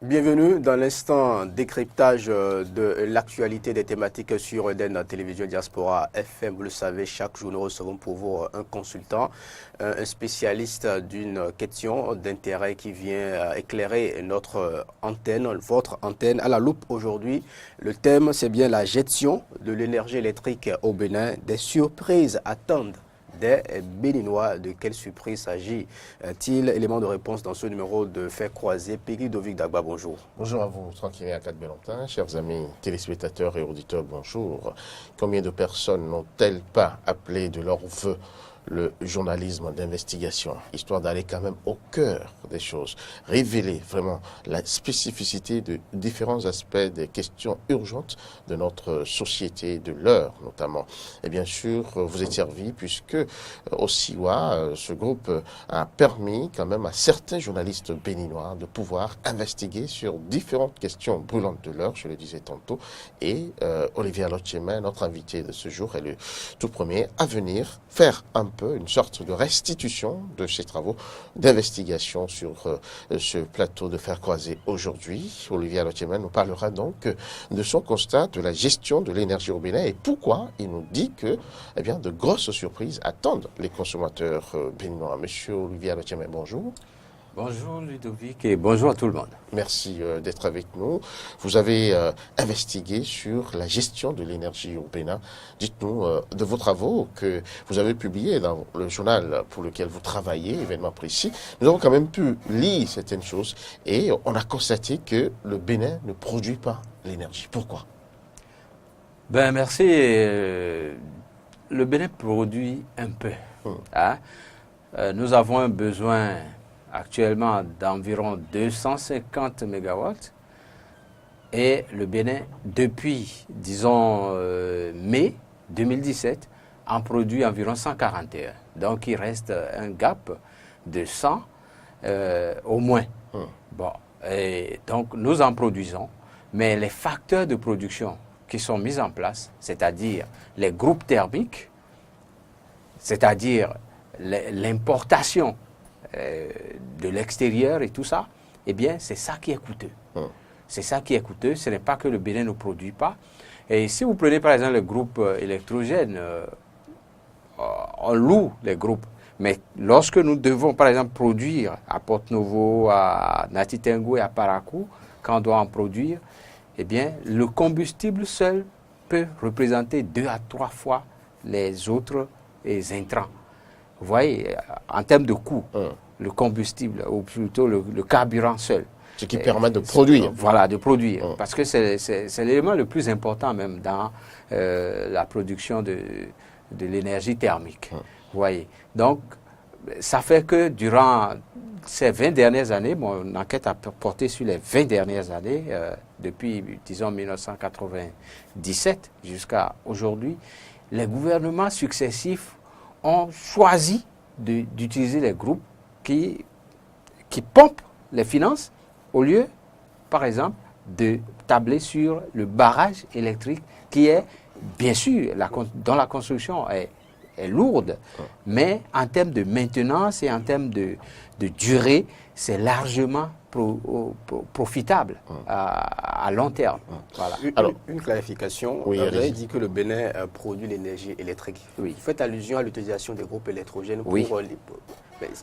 Bienvenue dans l'instant décryptage de l'actualité des thématiques sur Eden Télévision Diaspora FM. Vous le savez, chaque jour nous recevons pour vous un consultant, un spécialiste d'une question d'intérêt qui vient éclairer notre antenne, votre antenne à la loupe aujourd'hui. Le thème, c'est bien la gestion de l'énergie électrique au Bénin. Des surprises attendent des Béninois. De quelle surprise s'agit-il? Élément de réponse dans ce numéro de Fait Croisé. Peggy Dovik Dagba, bonjour. Bonjour à vous, tranquille à 4 Bélentin, chers amis téléspectateurs et auditeurs, bonjour. Combien de personnes n'ont-elles pas appelé de leur vœu le journalisme d'investigation, histoire d'aller quand même au cœur des choses, révéler vraiment la spécificité de différents aspects des questions urgentes de notre société, de l'heure notamment. Et bien sûr, vous êtes servi puisque au Siwa, ce groupe a permis quand même à certains journalistes béninois de pouvoir investiguer sur différentes questions brûlantes de l'heure, je le disais tantôt, et Olivier Alotchema, notre invité de ce jour, est le tout premier à venir faire un peu une sorte de restitution de ces travaux d'investigation sur ce plateau de Fer Croisé aujourd'hui. Olivier Alotchema nous parlera donc de son constat de la gestion de l'énergie au Bénin et pourquoi il nous dit que eh bien, de grosses surprises attendent les consommateurs béninois. Monsieur Olivier Alotchema, bonjour. Bonjour Ludovic et bonjour à tout le monde. Merci d'être avec nous. Vous avez investigué sur la gestion de l'énergie au Bénin. Dites-nous de vos travaux que vous avez publiés dans le journal pour lequel vous travaillez, événement précis. Nous avons quand même pu lire certaines choses et on a constaté que le Bénin ne produit pas l'énergie. Pourquoi? Ben merci. Le Bénin produit un peu. Hein? Nous avons un besoin actuellement d'environ 250 MW et le Bénin, depuis, disons, mai 2017, en produit environ 141. Donc, il reste un gap de 100 au moins. Bon, et donc, nous en produisons, mais les facteurs de production qui sont mis en place, c'est-à-dire les groupes thermiques, c'est-à-dire l'importation de l'extérieur et tout ça, eh bien, c'est ça qui est coûteux. C'est ça qui est coûteux. Ce n'est pas que le Bénin ne produit pas. Et si vous prenez par exemple le groupe électrogène, on loue les groupes. Mais lorsque nous devons par exemple produire à Porto-Novo, à Natitengo et à Parakou, quand on doit en produire, eh bien, le combustible seul peut représenter 2 à 3 fois les autres intrants. Vous voyez, en termes de coût, le combustible, ou plutôt le carburant seul. Ce qui permet de produire. Voilà, de produire. Parce que c'est l'élément le plus important même dans la production de l'énergie thermique. Vous voyez. Donc, ça fait que durant ces 20 dernières années, mon enquête a porté sur les 20 dernières années, depuis, disons, 1997 jusqu'à aujourd'hui, les gouvernements successifs ont choisi d'utiliser les groupes qui pompent les finances au lieu, par exemple, de tabler sur le barrage électrique qui est, bien sûr, dont la construction est lourde, mais en termes de maintenance et en termes de durée, c'est largement profitable à long terme. Voilà. Une clarification. Oui, vous avez dit que le Bénin produit l'énergie électrique. Oui. Vous faites allusion à l'utilisation des groupes électrogènes pour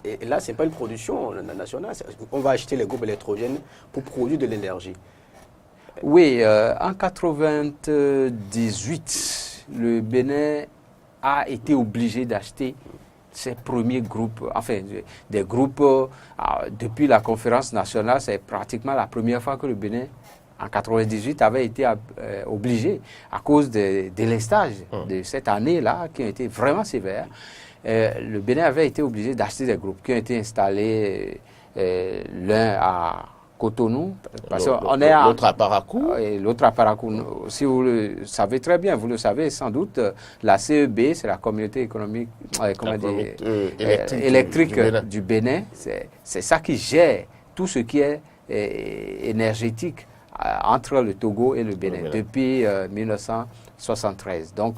et là, ce n'est pas une production nationale. On va acheter les groupes électrogènes pour produire de l'énergie. Oui, en 1998, le Bénin a été obligé d'acheter ses premiers groupes, enfin des groupes, depuis la conférence nationale, c'est pratiquement la première fois que le Bénin, en 1998, avait été obligé, à cause des délestages de cette année-là, qui ont été vraiment sévères, le Bénin avait été obligé d'acheter des groupes qui ont été installés, l'un à Cotonou, parce qu'on est l'autre à Parakou. Et l'autre à Parakou. Si vous le savez très bien, vous le savez sans doute, la CEB, c'est la communauté économique, électrique du Bénin. C'est ça qui gère tout ce qui est énergétique entre le Togo et le Bénin depuis 1973. Donc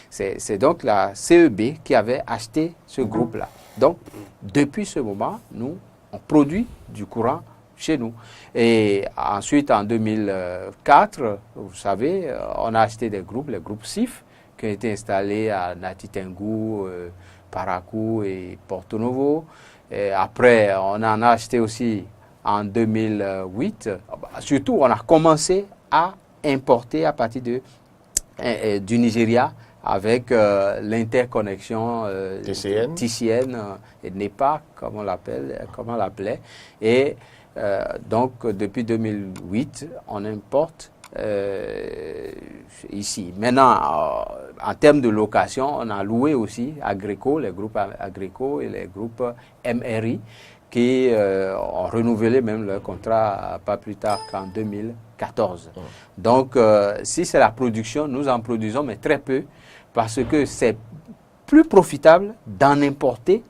c'est donc la CEB qui avait acheté ce groupe-là. Donc depuis ce moment, nous on produit du courant chez nous. Et ensuite, en 2004, vous savez, on a acheté des groupes, les groupes SIF, qui ont été installés à Nati Tengu, Parakou et Porto Novo. Et après, on en a acheté aussi en 2008. Surtout, on a commencé à importer à partir du Nigeria avec l'interconnexion TCN et NEPA, comme on l'appelait. Et donc, depuis 2008, on importe ici. Maintenant, en termes de location, on a loué aussi Agreco, les groupes Agreco et les groupes MRI qui ont renouvelé même leur contrat pas plus tard qu'en 2014. Donc, si c'est la production, nous en produisons, mais très peu, parce que c'est plus profitable d'en importer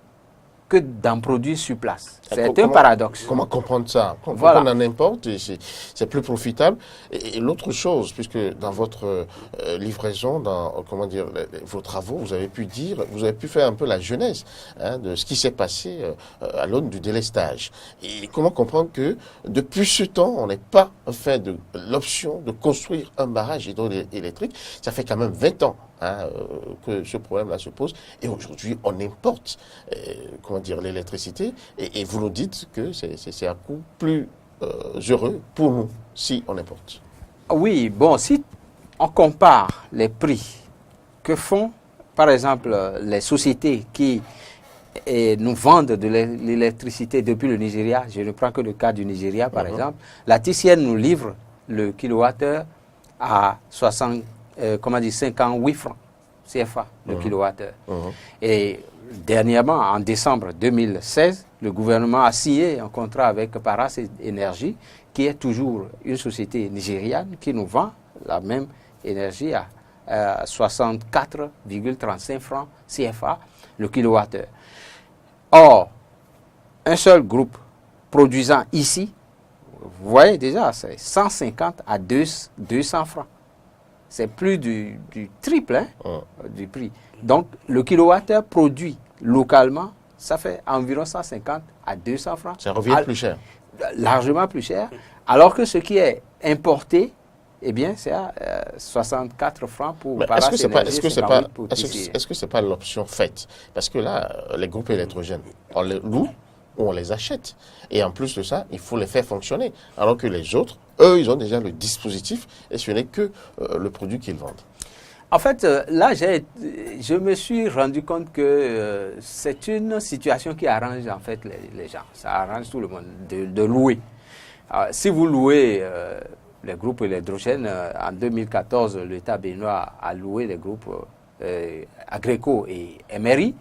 que d'en produire sur place. C'est un paradoxe. Comment comprendre ça? Voilà. On en importe, c'est plus profitable. Et l'autre chose, puisque dans votre livraison, dans vos travaux, vous avez pu faire un peu la genèse de ce qui s'est passé à l'aune du délestage. Et comment comprendre que depuis ce temps, on n'est pas fait de l'option de construire un barrage hydroélectrique. Ça fait quand même 20 ans que ce problème-là se pose. Et aujourd'hui, on importe l'électricité. Et vous nous dites que c'est un coût plus heureux pour nous si on importe. Oui, bon, si on compare les prix que font, par exemple, les sociétés qui nous vendent de l'électricité depuis le Nigeria, je ne prends que le cas du Nigeria, par exemple, la TCN nous livre le kilowattheure à 58 francs CFA le kilowattheure. Et dernièrement, en décembre 2016, le gouvernement a signé un contrat avec Paras Énergie, qui est toujours une société nigériane qui nous vend la même énergie à 64,35 francs CFA le kilowattheure. Or, un seul groupe produisant ici, vous voyez déjà, c'est 150 à 200 francs. C'est plus du triple du prix. Donc, le kilowattheure produit localement, ça fait environ 150 à 200 francs. Ça revient plus cher. Largement plus cher. Alors que ce qui est importé, eh bien, c'est à 64 francs pour Paras Énergie. Est-ce que ce n'est pas l'option faite? Parce que là, les groupes électrogènes, on les loue ou on les achète. Et en plus de ça, il faut les faire fonctionner. Alors que les autres, eux, ils ont déjà le dispositif et ce n'est que le produit qu'ils vendent. En fait, là, je me suis rendu compte que c'est une situation qui arrange en fait les gens. Ça arrange tout le monde de louer. Alors, si vous louez les groupes électrogènes, en 2014, l'État béninois a loué les groupes Agreco et MRI.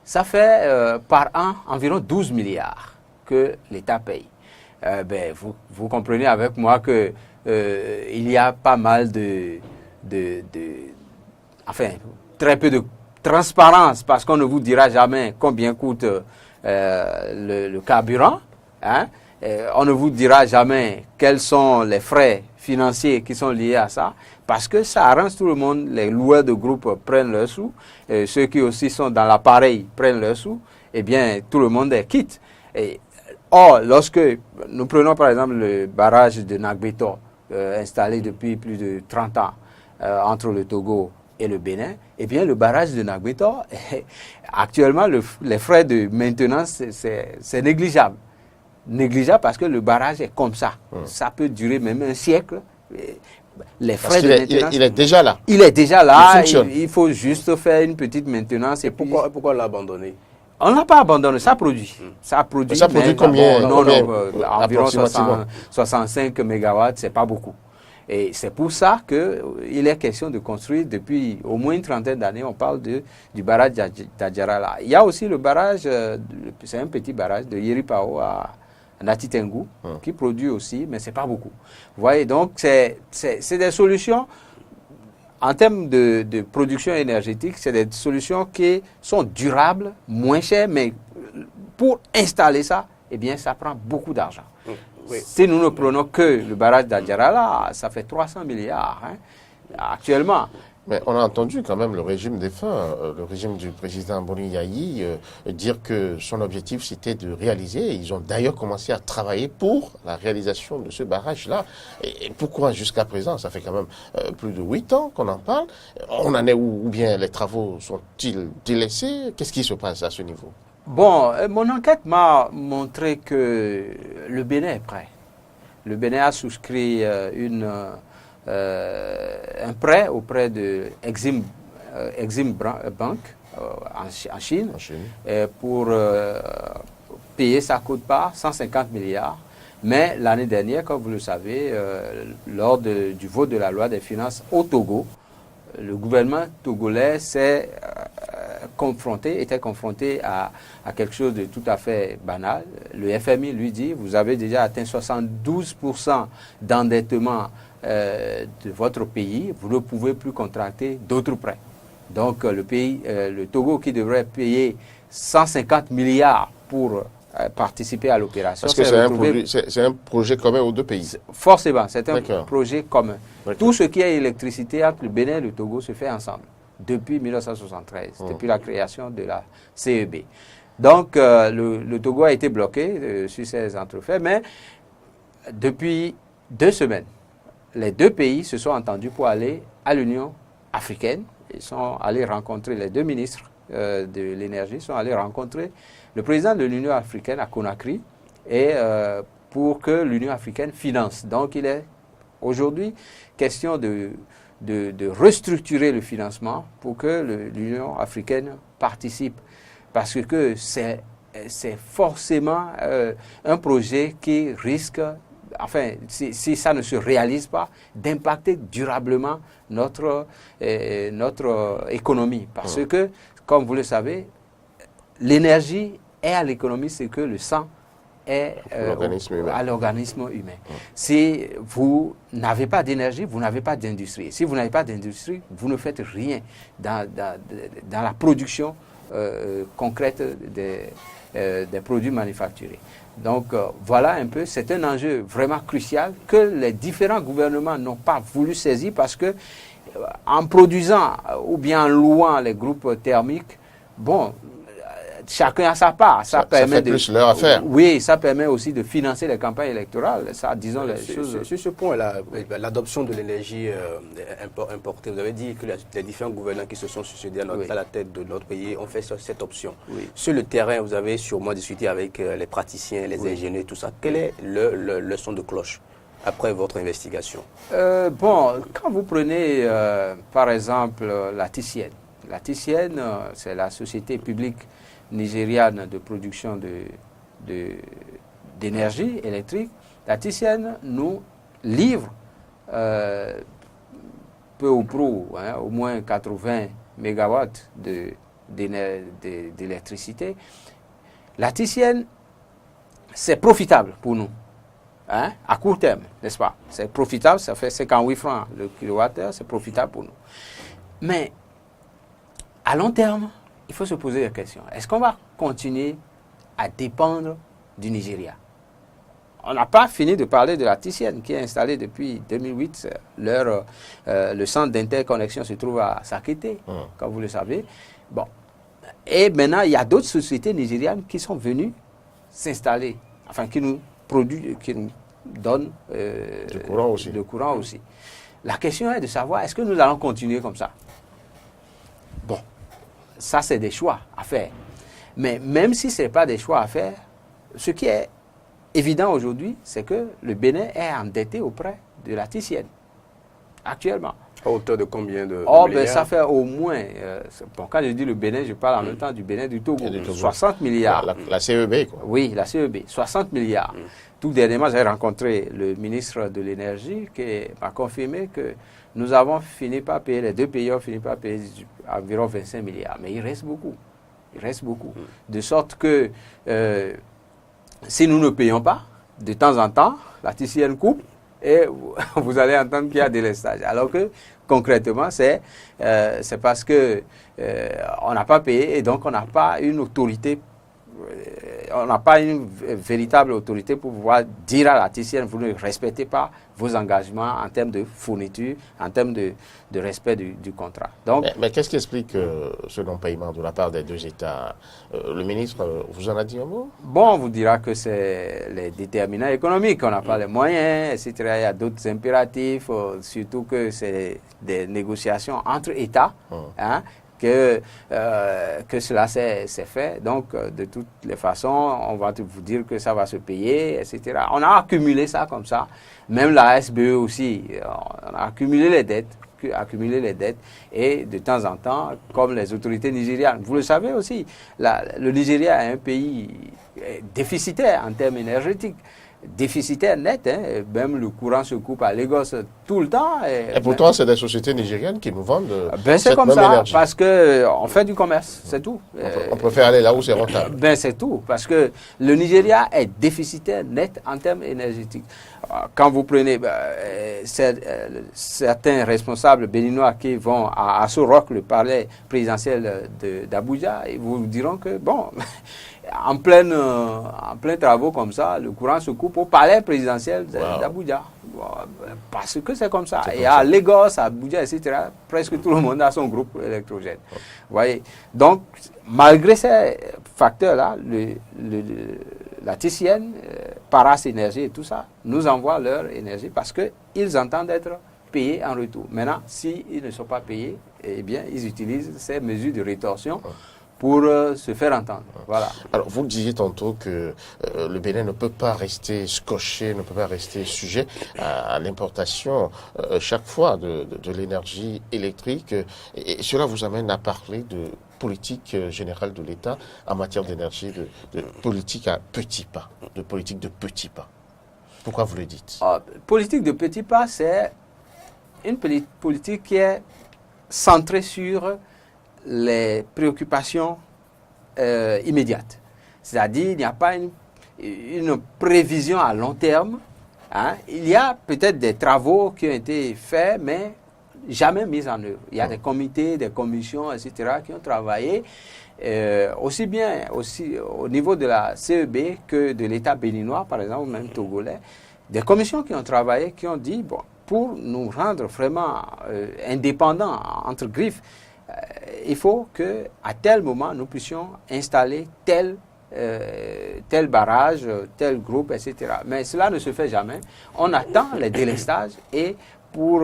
Ça fait par an environ 12 milliards que l'État paye. Vous comprenez avec moi que il y a pas mal très peu de transparence parce qu'on ne vous dira jamais combien coûte le carburant. On ne vous dira jamais quels sont les frais financiers qui sont liés à ça parce que ça arrange tout le monde. Les loueurs de groupes prennent leurs sous, ceux qui aussi sont dans l'appareil prennent leurs sous, et bien tout le monde est quitte. Or, lorsque nous prenons par exemple le barrage de Nagbeto, installé depuis plus de 30 ans entre le Togo et le Bénin, eh bien le barrage de Nagbeto, actuellement les frais de maintenance, c'est négligeable. Négligeable parce que le barrage est comme ça. Ça peut durer même un siècle. Les frais de maintenance, il est déjà là. Il est déjà là. Il faut juste faire une petite maintenance. Et pourquoi on l'a abandonné? On ne l'a pas abandonné, ça produit. Ça produit combien? Environ 65 MW, ce n'est pas beaucoup. Et c'est pour ça qu'il est question de construire depuis au moins une trentaine d'années, on parle du barrage d'Adjarala. Il y a aussi le barrage, c'est un petit barrage de Yeripao à Nati Tengu, qui produit aussi, mais ce n'est pas beaucoup. Vous voyez, donc c'est des solutions, en termes de production énergétique, c'est des solutions qui sont durables, moins chères, mais pour installer ça, eh bien, ça prend beaucoup d'argent. Oui. Si nous ne prenons que le barrage d'Adjarala, ça fait 300 milliards actuellement. Mais on a entendu quand même le régime défunt, le régime du président Boni Yayi, dire que son objectif c'était de réaliser. Ils ont d'ailleurs commencé à travailler pour la réalisation de ce barrage-là. Et pourquoi jusqu'à présent? Ça fait quand même plus de 8 ans qu'on en parle. On en est où? Ou bien les travaux sont-ils délaissés? Qu'est-ce qui se passe à ce niveau? Bon, mon enquête m'a montré que le Bénin est prêt. Le Bénin a souscrit un prêt auprès de Exim Bank en Chine, pour payer sa quote-part, 150 milliards. Mais l'année dernière, comme vous le savez, lors du vote de la loi des finances au Togo, le gouvernement togolais était confronté à quelque chose de tout à fait banal. Le FMI lui dit, vous avez déjà atteint 72% d'endettement de votre pays, vous ne pouvez plus contracter d'autres prêts. Donc le Togo qui devrait payer 150 milliards pour participer à l'opération. Parce que c'est un projet commun aux deux pays. Forcément, c'est un projet commun. Tout ce qui est électricité entre le Bénin et le Togo se fait ensemble depuis 1973, depuis la création de la CEB. Donc le Togo a été bloqué sur ces entrefaits, mais depuis 2 semaines, les deux pays se sont entendus pour aller à l'Union africaine. Ils sont allés rencontrer les deux ministres de l'énergie, sont allés rencontrer le président de l'Union africaine à Conakry et pour que l'Union africaine finance. Donc il est aujourd'hui question de restructurer le financement pour que l'Union africaine participe. Parce que c'est forcément un projet qui risque, enfin, si ça ne se réalise pas, d'impacter durablement notre économie. Parce que, comme vous le savez, l'énergie est à l'économie ce que le sang est à l'organisme humain. Si vous n'avez pas d'énergie, vous n'avez pas d'industrie. Si vous n'avez pas d'industrie, vous ne faites rien dans la production concrète des produits manufacturés. Donc voilà un peu, c'est un enjeu vraiment crucial que les différents gouvernements n'ont pas voulu saisir parce que en produisant ou bien en louant les groupes thermiques, bon, chacun a sa part. Ça permet plus leur affaire. Oui, ça permet aussi de financer les campagnes électorales. Ça, disons les choses. Sur ce point-là, l'adoption de l'énergie importée, vous avez dit que les différents gouvernants qui se sont succédés à la tête de notre pays ont fait cette option. Oui. Sur le terrain, vous avez sûrement discuté avec les praticiens, les ingénieurs, tout ça. Quel est le son de cloche après votre investigation? Bon, quand vous prenez par exemple la TICIEN, c'est la société publique nigériane de production d'énergie électrique. La TICIEN nous livre peu ou prou, au moins 80 mégawatts d'électricité. La TICIEN, c'est profitable pour nous, à court terme, n'est-ce pas? C'est profitable, ça fait 58 francs le kilowattheure, c'est profitable pour nous. Mais à long terme, il faut se poser la question, est-ce qu'on va continuer à dépendre du Nigeria? On n'a pas fini de parler de la TICIEN qui est installée depuis 2008. Le centre d'interconnexion se trouve à Sakété, comme vous le savez. Bon. Et maintenant, il y a d'autres sociétés nigérianes qui sont venues s'installer, enfin qui nous donnent le courant aussi. La question est de savoir, est-ce que nous allons continuer comme ça? Bon. Ça, c'est des choix à faire. Mais même si ce n'est pas des choix à faire, ce qui est évident aujourd'hui, c'est que le Bénin est endetté auprès de la TICIEN, actuellement. À hauteur de combien de milliards? Ça fait au moins, quand je dis le Bénin, je parle en même temps du Bénin du Togo, 60 milliards. La CEB, quoi. Oui, la CEB, 60 milliards. Tout dernièrement, j'ai rencontré le ministre de l'Énergie qui m'a confirmé que nous avons fini par payer, les deux pays ont fini par payer environ 25 milliards. Mais il reste beaucoup. Il reste beaucoup. De sorte que si nous ne payons pas, de temps en temps, la TICIEN coupe et vous allez entendre qu'il y a des délestage. Alors que concrètement, c'est parce que on n'a pas payé et donc on n'a pas une autorité on n'a pas une véritable autorité pour pouvoir dire à la TCN, vous ne respectez pas vos engagements en termes de fourniture, en termes de respect du contrat. Donc, mais qu'est-ce qui explique ce non-paiement de la part des deux États? Le ministre vous en a dit un mot? Bon, on vous dira que c'est les déterminants économiques, on n'a pas les moyens, etc. Il y a d'autres impératifs, surtout que c'est des négociations entre États, hein, que cela s'est fait. Donc, de toutes les façons, on va vous dire que ça va se payer, etc. On a accumulé ça comme ça. Même la SBE aussi, on a accumulé les dettes. Et de temps en temps, comme les autorités nigérianes, vous le savez aussi, le Nigeria est un pays déficitaire en termes énergétiques. Déficitaire net, hein, même le courant se coupe à Lagos tout le temps. Et pourtant, c'est des sociétés nigériennes qui nous vendent c'est comme même ça, énergie. parce qu'on fait du commerce, c'est tout. On préfère aller là où c'est rentable. C'est tout, parce que le Nigeria est déficitaire net en termes énergétiques. Quand vous prenez certains responsables béninois qui vont à Sorok, le palais présidentiel d'Abuja, ils vous diront que, bon, en plein travaux comme ça, le courant se coupe au palais présidentiel d'Abuja. Parce que c'est comme ça. Et à Lagos, à Abuja, etc., presque tout le monde a son groupe électrogène. Vous voyez? Donc, malgré ces facteurs-là, la TCN, Paras Énergie et tout ça, nous envoie leur énergie parce qu'ils entendent être payés en retour. Maintenant, s'ils ne sont pas payés, eh bien, ils utilisent ces mesures de rétorsion pour se faire entendre. Voilà. Alors, vous disiez tantôt que le Bénin ne peut pas rester scotché, ne peut pas rester sujet à l'importation chaque fois de l'énergie électrique. Et cela vous amène à parler de politique générale de l'État en matière d'énergie, de politique à petits pas, de politique de petits pas. Pourquoi vous le dites? Politique de petits pas, c'est une politique qui est centrée sur les préoccupations immédiates. C'est-à-dire, il n'y a pas une prévision à long terme. Hein. Il y a peut-être des travaux qui ont été faits, mais jamais mis en œuvre. Il y a des comités, des commissions, etc., qui ont travaillé aussi bien au niveau de la CEB que de l'État béninois, par exemple, même togolais. Des commissions qui ont travaillé, qui ont dit, bon, pour nous rendre vraiment indépendants, entre griffes, il faut qu'à tel moment, nous puissions installer tel barrage, tel groupe, etc. Mais cela ne se fait jamais. On attend les délestages et pour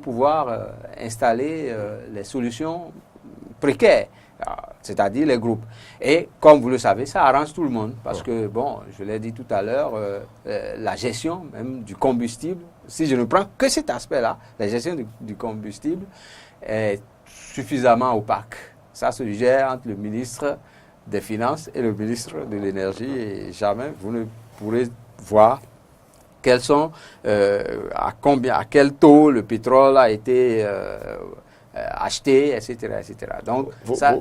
pouvoir installer les solutions précaires, c'est-à-dire les groupes. Et comme vous le savez, ça arrange tout le monde parce que, bon, je l'ai dit tout à l'heure, la gestion même du combustible, si je ne prends que cet aspect-là, la gestion du combustible est suffisamment opaque. Ça se gère entre le ministre des Finances et le ministre de l'Énergie et jamais vous ne pourrez voir quels sont, à quel taux le pétrole a été acheté, etc., etc. Donc,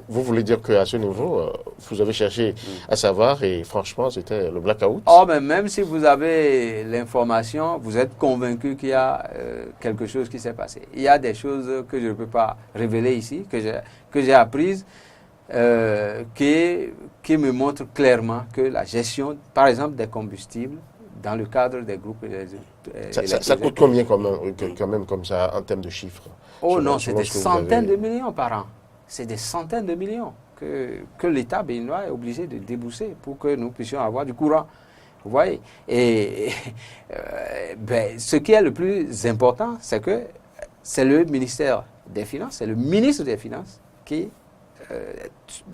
vous voulez dire qu'à ce niveau, vous avez cherché à savoir et franchement, c'était le blackout? Mais même si vous avez l'information, vous êtes convaincu qu'il y a quelque chose qui s'est passé. Il y a des choses que je ne peux pas révéler ici, que j'ai apprises, qui me montrent clairement que la gestion, par exemple, des combustibles, dans le cadre des groupes ça coûte combien quand même comme ça en termes de chiffres? Non, c'est des centaines de millions par an. C'est des centaines de millions que l'État béninois est obligé de débourser pour que nous puissions avoir du courant. Vous voyez? Et ce qui est le plus important, c'est que c'est le ministère des Finances, c'est le ministre des Finances qui,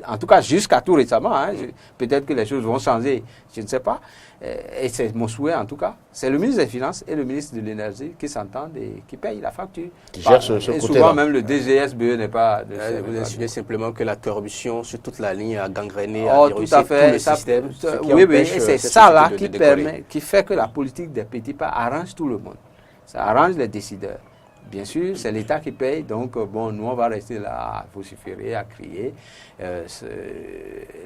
en tout cas jusqu'à tout récemment, peut-être que les choses vont changer, je ne sais pas, et c'est mon souhait en tout cas, c'est le ministre des Finances et le ministre de l'Énergie qui s'entendent et qui payent la facture. Qui gèrent ce et côté-là. souvent même le DGSBE n'est pas... Vous insinuez simplement que la corruption sur toute la ligne a gangréné, tout à fait. tout le système. Oui, et c'est ça là qui fait que la politique des petits pas arrange tout le monde. Ça arrange les décideurs. Bien sûr, c'est l'État qui paye, donc bon, nous on va rester là à vociférer, à crier.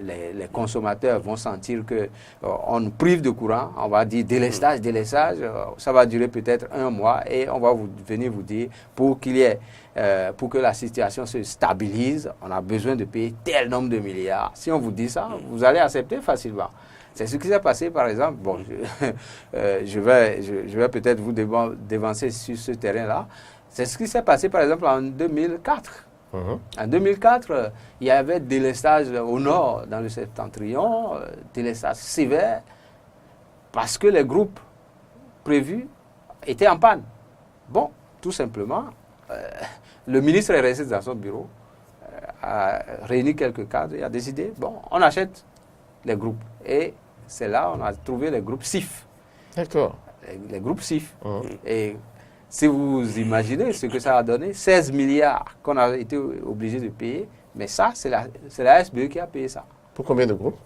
Les consommateurs vont sentir que on nous prive de courant, on va dire délestage, ça va durer peut-être 1 mois et on va venir vous dire pour que la situation se stabilise, on a besoin de payer tel nombre de milliards. Si on vous dit ça, vous allez accepter facilement. C'est ce qui s'est passé, par exemple. Bon, je vais peut-être vous dévancer sur ce terrain-là. C'est ce qui s'est passé, par exemple, en 2004. En 2004, il y avait délestage au nord, dans le septentrion, délestage sévère, parce que les groupes prévus étaient en panne. Bon, tout simplement, le ministre est resté dans son bureau, a réuni quelques cadres et a décidé, bon, on achète les groupes. Et c'est là qu'on a trouvé les groupes SIF. D'accord. Les groupes SIF. Et si vous imaginez ce que ça a donné, 16 milliards qu'on a été obligé de payer, mais ça, c'est la SBE qui a payé ça. Pour combien de groupes?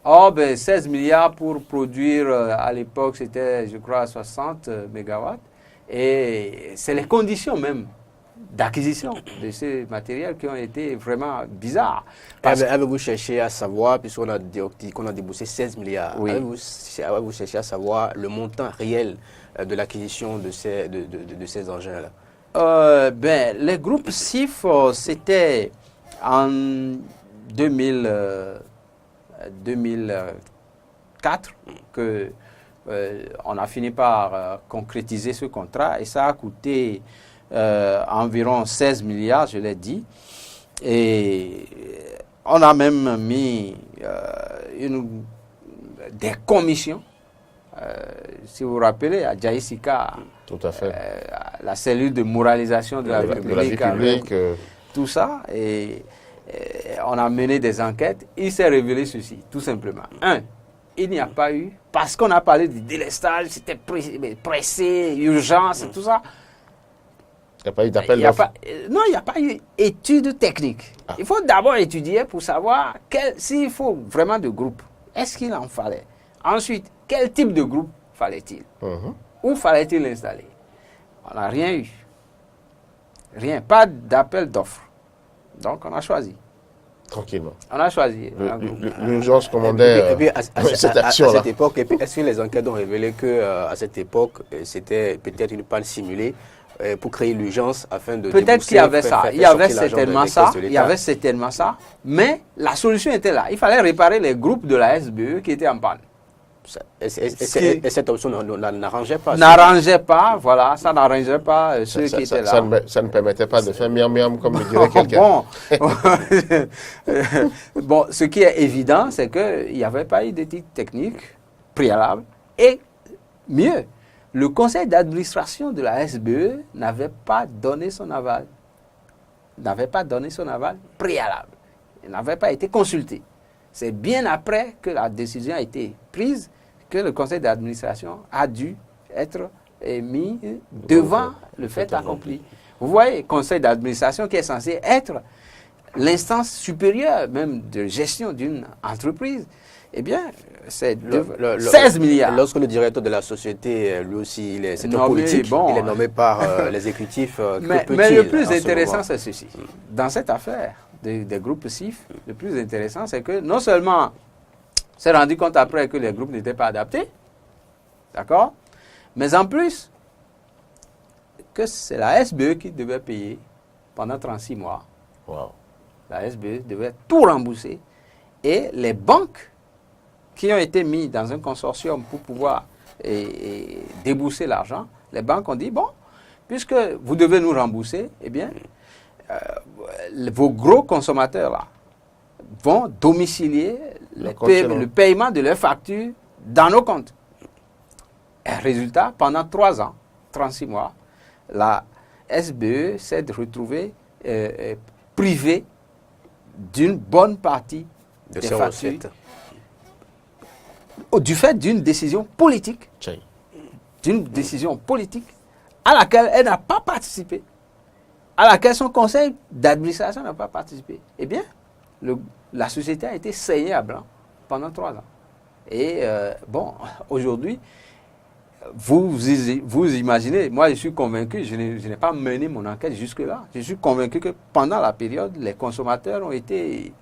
Oh, ben 16 milliards pour produire, à l'époque, c'était, je crois, 60 mégawatts. Et c'est les conditions même d'acquisition de ces matériels qui ont été vraiment bizarres. Avez-vous cherché à savoir, puisqu'on a dit qu'on a déboursé 16 milliards, oui. avez-vous cherché à savoir le montant réel de l'acquisition de ces engins-là? Ben, les groupes SIF, c'était en 2004 que on a fini par concrétiser ce contrat et ça a coûté environ 16 milliards, je l'ai dit. Et on a même mis des commissions. Si vous vous rappelez, à Djaïsika, tout à fait. La cellule de moralisation de la vie publique, tout ça. Et on a mené des enquêtes. Il s'est révélé ceci, tout simplement. Il n'y a pas eu, parce qu'on a parlé du délestage, c'était pressé, urgence, tout ça. Il n'y a pas eu d'appel d'offres. Non, il n'y a pas eu étude technique. Il faut d'abord étudier pour savoir s'il faut vraiment de groupe. Est-ce qu'il en fallait? Ensuite, quel type de groupe fallait-il? Où fallait-il l'installer? On n'a rien eu. Rien. Pas d'appel d'offres. Donc, on a choisi. Tranquillement. On a choisi. L'urgence commandait cette action-là. À cette époque, est-ce que les enquêtes ont révélé qu'à cette époque, c'était peut-être une panne simulée pour créer l'urgence afin de... Peut-être qu'il y avait ça. Il y avait certainement ça. Il y avait certainement ça. Mais la solution était là. Il fallait réparer les groupes de la SBE qui étaient en panne. Et cette option n'arrangeait pas. N'arrangeait pas, voilà, ça n'arrangeait pas ceux qui étaient là. Ça ne permettait pas de faire miam-miam comme le dirait quelqu'un. Bon, ce qui est évident, c'est qu'il n'y avait pas eu d'études techniques préalables. Et mieux, le conseil d'administration de la SBE n'avait pas donné son aval. N'avait pas donné son aval préalable. Il n'avait pas été consulté. C'est bien après que la décision a été prise que le conseil d'administration a dû être mis devant le fait accompli. Vous voyez, conseil d'administration qui est censé être l'instance supérieure même de gestion d'une entreprise, eh bien, c'est 16 milliards. Lorsque le directeur de la société, lui aussi, c'est un politique, il est nommé par l'exécutif. Mais le plus intéressant, c'est ceci. Dans cette affaire des groupes SIF, le plus intéressant, c'est que non seulement on s'est rendu compte après que les groupes n'étaient pas adaptés, d'accord, mais en plus, que c'est la SBE qui devait payer pendant 36 mois. Wow. La SBE devait tout rembourser. Et les banques qui ont été mises dans un consortium pour pouvoir débourser l'argent, les banques ont dit, bon, puisque vous devez nous rembourser, eh bien, vos gros consommateurs là vont domicilier le paiement de leurs factures dans nos comptes. Et résultat, pendant 3 ans, 36 mois, la SBE s'est retrouvée privée d'une bonne partie de des ses factures recettes. Du fait d'une décision politique. D'une décision politique à laquelle elle n'a pas participé, à laquelle son conseil d'administration n'a pas participé. Eh bien, la société a été saignée à blanc pendant 3 ans. Et bon, aujourd'hui, vous imaginez, moi je suis convaincu, je n'ai pas mené mon enquête jusque-là. Je suis convaincu que pendant la période, les consommateurs ont été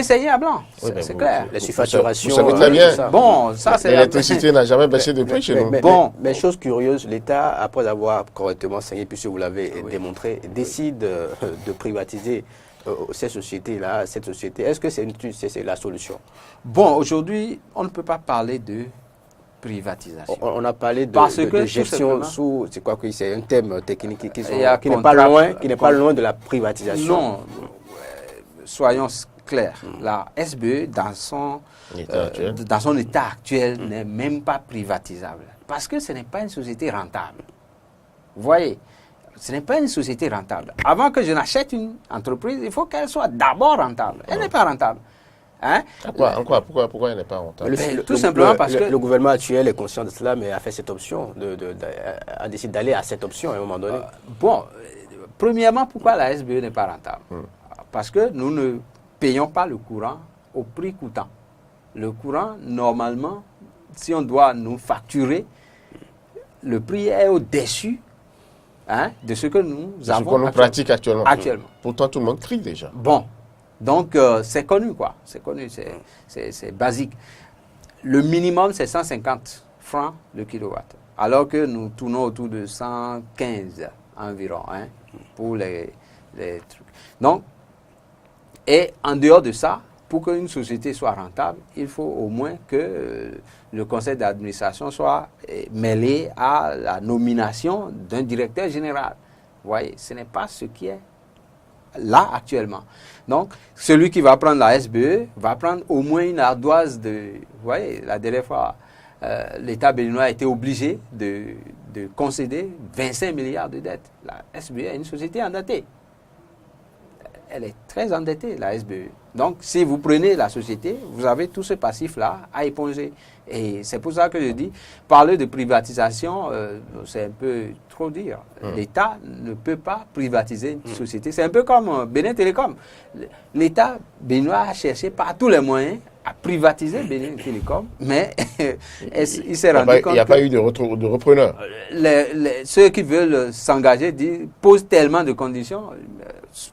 saignés à blanc. Oui, C'est clair. Les surfacturations. Vous savez très bien. ça. Bon, ça c'est... L'électricité n'a jamais baissé de prix chez nous. Mais chose curieuse, l'État, après avoir correctement saigné, puisque vous l'avez démontré, décide de privatiser cette société-là, cette société. Est-ce que c'est la solution? Bon, aujourd'hui, on ne peut pas parler de privatisation. On a parlé de gestion sous, c'est quoi que c'est un thème technique qui n'est pas loin de la privatisation. Non, soyons clairs. La SBE, dans son état actuel, n'est même pas privatisable. Parce que ce n'est pas une société rentable. Vous voyez, ce n'est pas une société rentable. Avant que je n'achète une entreprise, il faut qu'elle soit d'abord rentable. Elle n'est pas rentable. Hein? Pourquoi elle n'est pas rentable? Tout simplement parce que le gouvernement actuel est conscient de cela, mais a fait cette option, a décidé d'aller à cette option à un moment donné. Premièrement, pourquoi la SBE n'est pas rentable? Parce que nous ne payons pas le courant au prix coûtant. Le courant, normalement, si on doit nous facturer, le prix est au-dessus de ce que nous avons nous pratique actuellement. Pourtant, tout le monde crie déjà. Bon. Donc, c'est connu, quoi. C'est connu, c'est basique. Le minimum, c'est 150 francs le kilowatt. Alors que nous tournons autour de 115 environ pour les trucs. Donc, et en dehors de ça, pour qu'une société soit rentable, il faut au moins que le conseil d'administration soit mêlé à la nomination d'un directeur général. Vous voyez, ce n'est pas ce qui est là actuellement. Donc, celui qui va prendre la SBE va prendre au moins une ardoise de... Vous voyez, la dernière fois, l'État béninois a été obligé de concéder 25 milliards de dettes. La SBE est une société endettée. Elle est très endettée, la SBE. Donc, si vous prenez la société, vous avez tout ce passif-là à éponger. Et c'est pour ça que je dis, parler de privatisation, c'est un peu trop dire. L'État ne peut pas privatiser une société. C'est un peu comme Bénin Télécom. L'État béninois a cherché par tous les moyens à privatiser Bénin Télécom, mais il s'est rendu compte qu'il n'y a pas eu de repreneur. Ceux qui veulent s'engager posent tellement de conditions.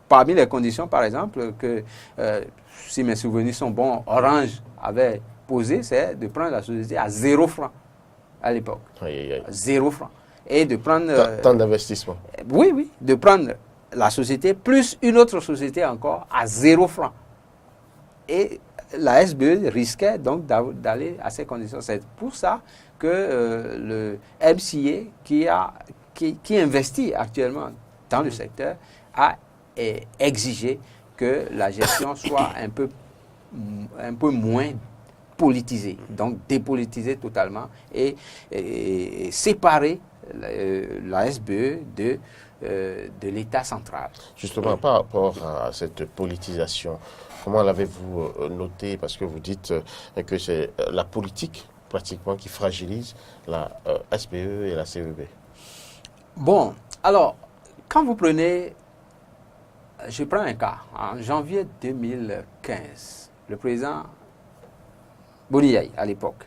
Parmi les conditions, par exemple, que si mes souvenirs sont bons, Orange avait posé, c'est de prendre la société à 0 francs à l'époque. 0 francs. Et de prendre... Tant d'investissement. Oui, de prendre la société plus une autre société encore à 0 francs. Et la SBE risquait donc d'aller à ces conditions. C'est pour ça que le MCA qui investit actuellement dans le secteur a exigé que la gestion soit un peu moins politisée, donc dépolitisée totalement et séparer la SBE de l'État central. Justement, par rapport à cette politisation, comment l'avez-vous noté? Parce que vous dites que c'est la politique pratiquement qui fragilise la SBE et la CEB. Bon, alors, quand vous prenez... Je prends un cas. En janvier 2015, le président Boniaï, à l'époque,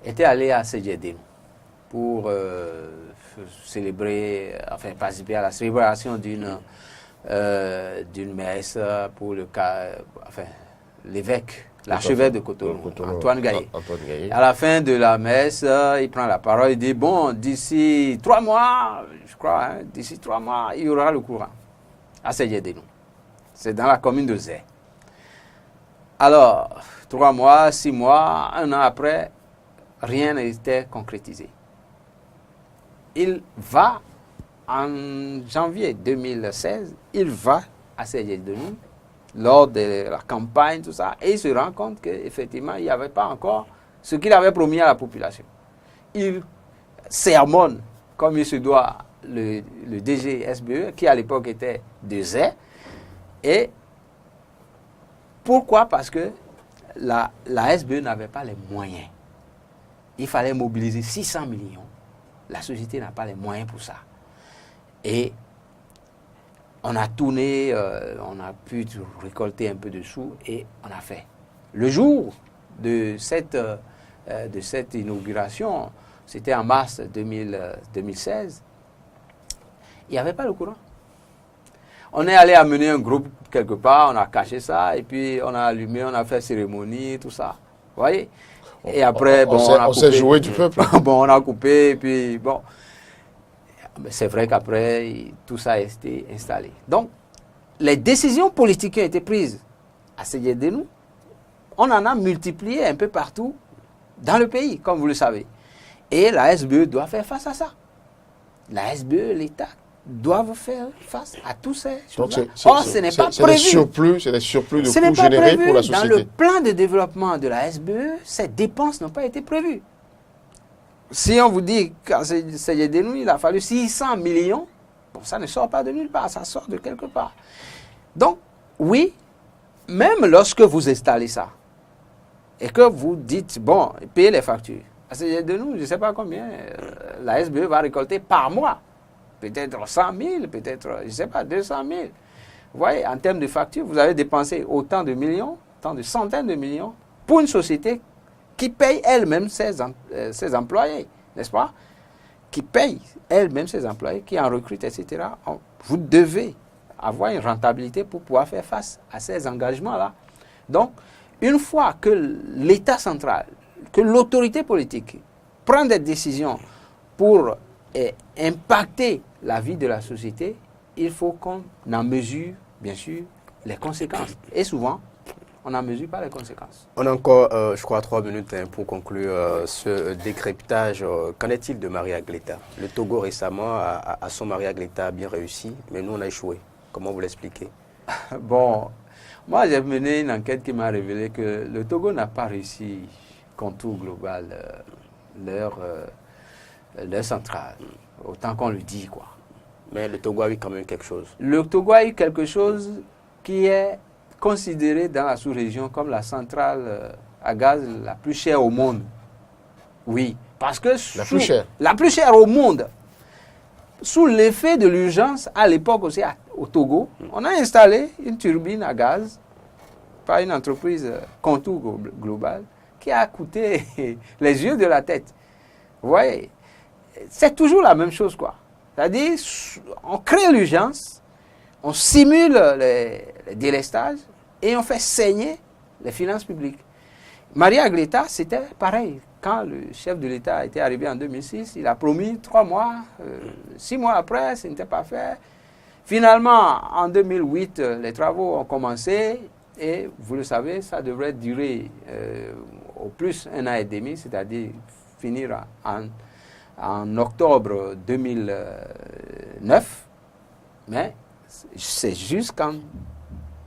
était allé à Sédjedénou pour participer à la célébration d'une messe pour l'évêque, l'archevêque de Cotonou, Antoine Gaye. À la fin de la messe, il prend la parole, il dit, bon, d'ici 3 mois, je crois, d'ici 3 mois, il y aura le courant à Sédjedénou. C'est dans la commune de Zé. Alors, 3 mois, 6 mois, 1 an après, rien n'était concrétisé. Il va, en janvier 2016, il va à Sédjedénou, lors de la campagne, tout ça, et il se rend compte qu'effectivement, il n'y avait pas encore ce qu'il avait promis à la population. Il sermonne, comme il se doit, le DG SBE, qui à l'époque était de Zé. Et pourquoi? Parce que la SBE n'avait pas les moyens. Il fallait mobiliser 600 millions. La société n'a pas les moyens pour ça. Et on a tourné, on a pu récolter un peu de sous et on a fait. Le jour de cette inauguration, c'était en mars 2016, il n'y avait pas le courant. On est allé amener un groupe quelque part, on a caché ça, et puis on a allumé, on a fait cérémonie, tout ça. Vous voyez? Et après, on s'est joué du peuple. Bon, on a coupé, et puis bon. C'est vrai qu'après, tout ça a été installé. Donc, les décisions politiques qui ont été prises à Séguédénou, on en a multiplié un peu partout dans le pays, comme vous le savez. Et la SBE doit faire face à ça. La SBE, l'État, doivent faire face à tous ces choses. Or, ce n'est pas prévu. C'est des surplus de coûts générés pour la société. Dans le plan de développement de la SBE, ces dépenses n'ont pas été prévues. Si on vous dit qu'à Séguédénou, il a fallu 600 millions, bon, ça ne sort pas de nulle part, ça sort de quelque part. Donc, oui, même lorsque vous installez ça, et que vous dites, bon, payez les factures, à Séguédénou, je ne sais pas combien, la SBE va récolter par mois. Peut-être 100 000, peut-être, je ne sais pas, 200 000. Vous voyez, en termes de factures, vous avez dépensé autant de millions, tant de centaines de millions, pour une société qui paye elle-même ses employés, n'est-ce pas? Qui paye elle-même ses employés, qui en recrute, etc. Vous devez avoir une rentabilité pour pouvoir faire face à ces engagements-là. Donc, une fois que l'État central, que l'autorité politique prend des décisions pour impacter la vie de la société, il faut qu'on en mesure, bien sûr, les conséquences. Et souvent, on n'en mesure pas les conséquences. On a encore, je crois, 3 minutes pour conclure ce décryptage. Qu'en est-il de Maria Gleta? Le Togo récemment a son Maria Gleta bien réussi, mais nous on a échoué. Comment vous l'expliquez? Bon, moi j'ai mené une enquête qui m'a révélé que le Togo n'a pas réussi, contour global, leur centrale, autant qu'on le dit, quoi. Mais le Togo a eu quand même quelque chose. Le Togo a eu quelque chose qui est considéré dans la sous-région comme la centrale à gaz la plus chère au monde. Oui, parce que la plus chère au monde. Sous l'effet de l'urgence, à l'époque aussi au Togo, on a installé une turbine à gaz par une entreprise Contour Global qui a coûté les yeux de la tête. Vous voyez, c'est toujours la même chose, quoi. C'est-à-dire, on crée l'urgence, on simule les délestages et on fait saigner les finances publiques. Maria Gleta, c'était pareil. Quand le chef de l'État était arrivé en 2006, il a promis 3 mois, 6 mois après, ce n'était pas fait. Finalement, en 2008, les travaux ont commencé et vous le savez, ça devrait durer au plus 1 an et demi, c'est-à-dire finir en octobre 2009. Mais c'est jusqu'en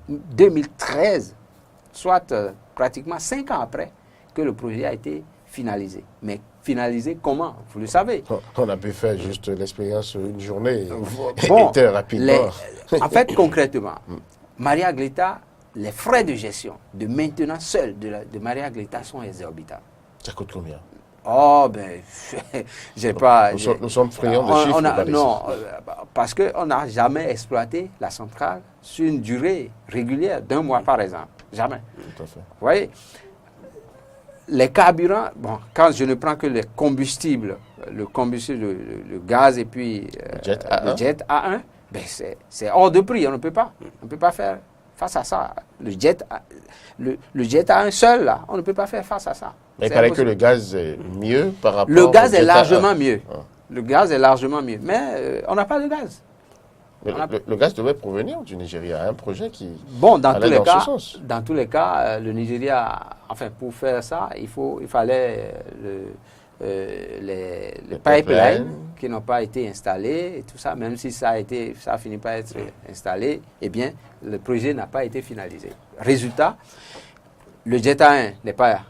2013, soit pratiquement 5 ans après, que le projet a été finalisé. Mais finalisé comment? Vous le savez. On a pu faire juste l'expérience une journée. Bon, était rapidement. En fait, concrètement, Maria Gleta, les frais de gestion, de maintenance seul de Maria Gleta sont exorbitants. Ça coûte combien? Oh, ben, j'ai pas... Nous sommes friands de chiffres. Non, parce qu'on n'a jamais exploité la centrale sur une durée régulière d'1 mois, par exemple. Jamais. Tout à fait. Vous voyez, les carburants, bon, quand je ne prends que les combustibles, le gaz et puis le jet A1, ben c'est hors de prix, on ne peut pas faire face à ça. Le jet A1 seul, là, on ne peut pas faire face à ça. Mais il paraît que le gaz est mieux par rapport au gaz est largement A1. mieux. Le gaz est largement mieux. Mais on n'a pas de gaz. Le gaz devait provenir du Nigeria, un projet qui bon, dans tous les cas, sens. Le Nigeria, enfin, pour faire ça, il fallait les pipelines qui n'ont pas été installés et tout ça, même si ça a fini par être installé, eh bien, le projet n'a pas été finalisé. Résultat, le jet A1 n'est pas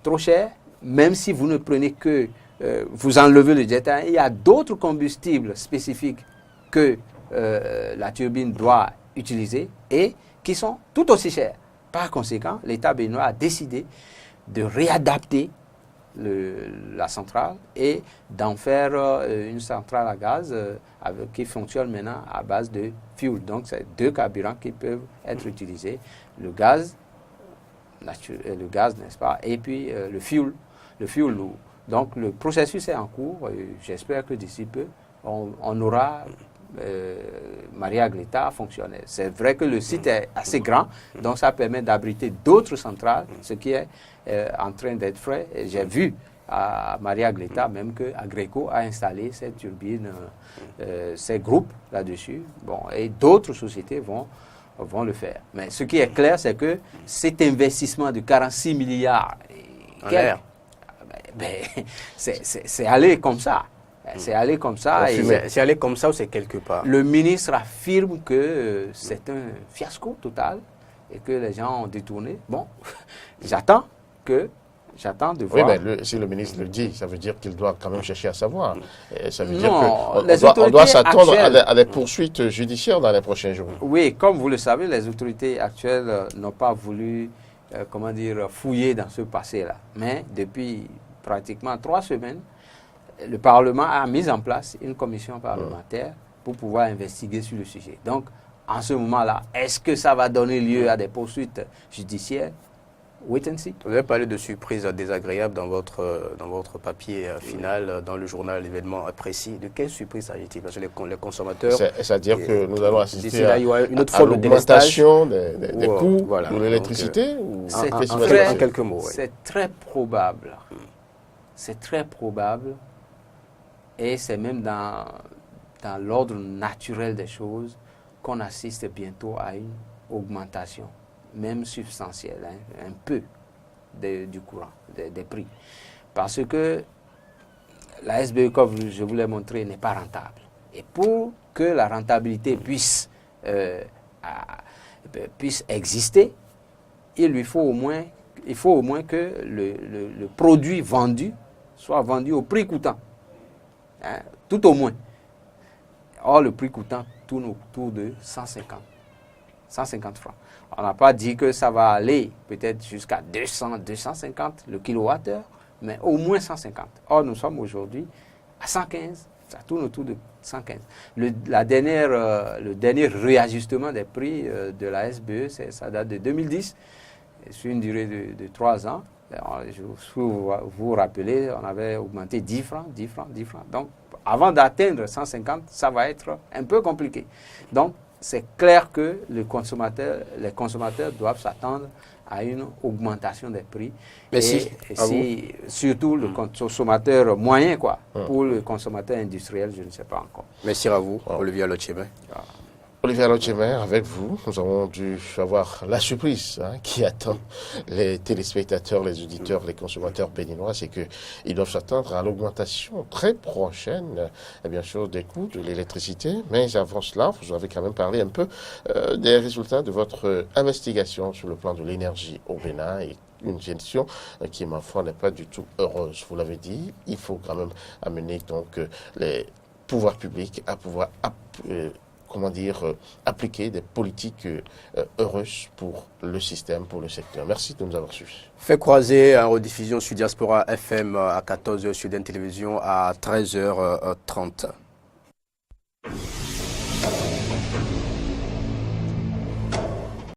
trop cher, même si vous ne prenez que, vous enlevez le jet A1, il y a d'autres combustibles spécifiques que la turbine doit utiliser et qui sont tout aussi chers. Par conséquent, l'État béninois a décidé de réadapter la centrale et d'en faire une centrale à gaz qui fonctionne maintenant à base de fuel. Donc, c'est 2 carburants qui peuvent être utilisés. Le gaz, n'est-ce pas, et puis le fuel Donc le processus est en cours et j'espère que d'ici peu, on aura Maria Gleta fonctionnelle. C'est vrai que le site est assez grand, donc ça permet d'abriter d'autres centrales, ce qui est en train d'être fait. J'ai vu à Maria Gleta même que Agreco a installé cette turbine, ces groupes là-dessus. Bon, et d'autres sociétés vont le faire. Mais ce qui est clair, c'est que cet investissement de 46 milliards, c'est allé comme ça. C'est allé comme ça. C'est allé comme ça ou c'est quelque part? Le ministre affirme que c'est un fiasco total et que les gens ont détourné. Bon, j'attends de voir. Oui, mais si le ministre le dit, ça veut dire qu'il doit quand même chercher à savoir. Et ça veut dire qu'on doit s'attendre à des poursuites judiciaires dans les prochains jours. Oui, comme vous le savez, les autorités actuelles n'ont pas voulu, fouiller dans ce passé-là. Mais depuis pratiquement 3 semaines, le Parlement a mis en place une commission parlementaire pour pouvoir investiguer sur le sujet. Donc, en ce moment-là, est-ce que ça va donner lieu à des poursuites judiciaires? Wait and see. Vous avez parlé de surprises désagréables dans votre papier final, dans le journal L'événement précis. De quelle surprise s'agit-il? Parce que les consommateurs... C'est-à-dire que nous allons assister à l'augmentation des coûts de l'électricité? En quelques mots. C'est très probable. C'est très probable. Et c'est même dans l'ordre naturel des choses qu'on assiste bientôt à une augmentation, même substantielle, un peu du courant, des prix. Parce que la SBE, comme je vous l'ai montré, n'est pas rentable. Et pour que la rentabilité puisse exister, il faut au moins que le produit vendu soit vendu au prix coûtant. Tout au moins. Or, le prix coûtant tourne autour de 150 francs. On n'a pas dit que ça va aller peut-être jusqu'à 200, 250 le kilowattheure, mais au moins 150. Or, nous sommes aujourd'hui à 115. Ça tourne autour de 115. Le dernier réajustement des prix de la SBE, ça date de 2010, sur une durée de 3 ans. Vous vous rappelez, on avait augmenté 10 francs. Donc, avant d'atteindre 150, ça va être un peu compliqué. Donc, c'est clair que les consommateurs doivent s'attendre à une augmentation des prix. Surtout le consommateur moyen, quoi. Pour le consommateur industriel, je ne sais pas encore. Merci à vous, Olivier Alotchemer. Olivier Alotchemer, avec vous, nous avons dû avoir la surprise qui attend les téléspectateurs, les auditeurs, les consommateurs béninois, c'est qu'ils doivent s'attendre à l'augmentation très prochaine, bien sûr, des coûts de l'électricité. Mais avant cela, vous avez quand même parlé un peu des résultats de votre investigation sur le plan de l'énergie au Bénin et une gestion qui, ma foi, n'est pas du tout heureuse. Vous l'avez dit, il faut quand même amener donc les pouvoirs publics à pouvoir appliquer des politiques heureuses pour le système, pour le secteur. Merci de nous avoir suivis. Fait croiser en rediffusion sur Diaspora FM à 14h, sur Télévision à 13h30.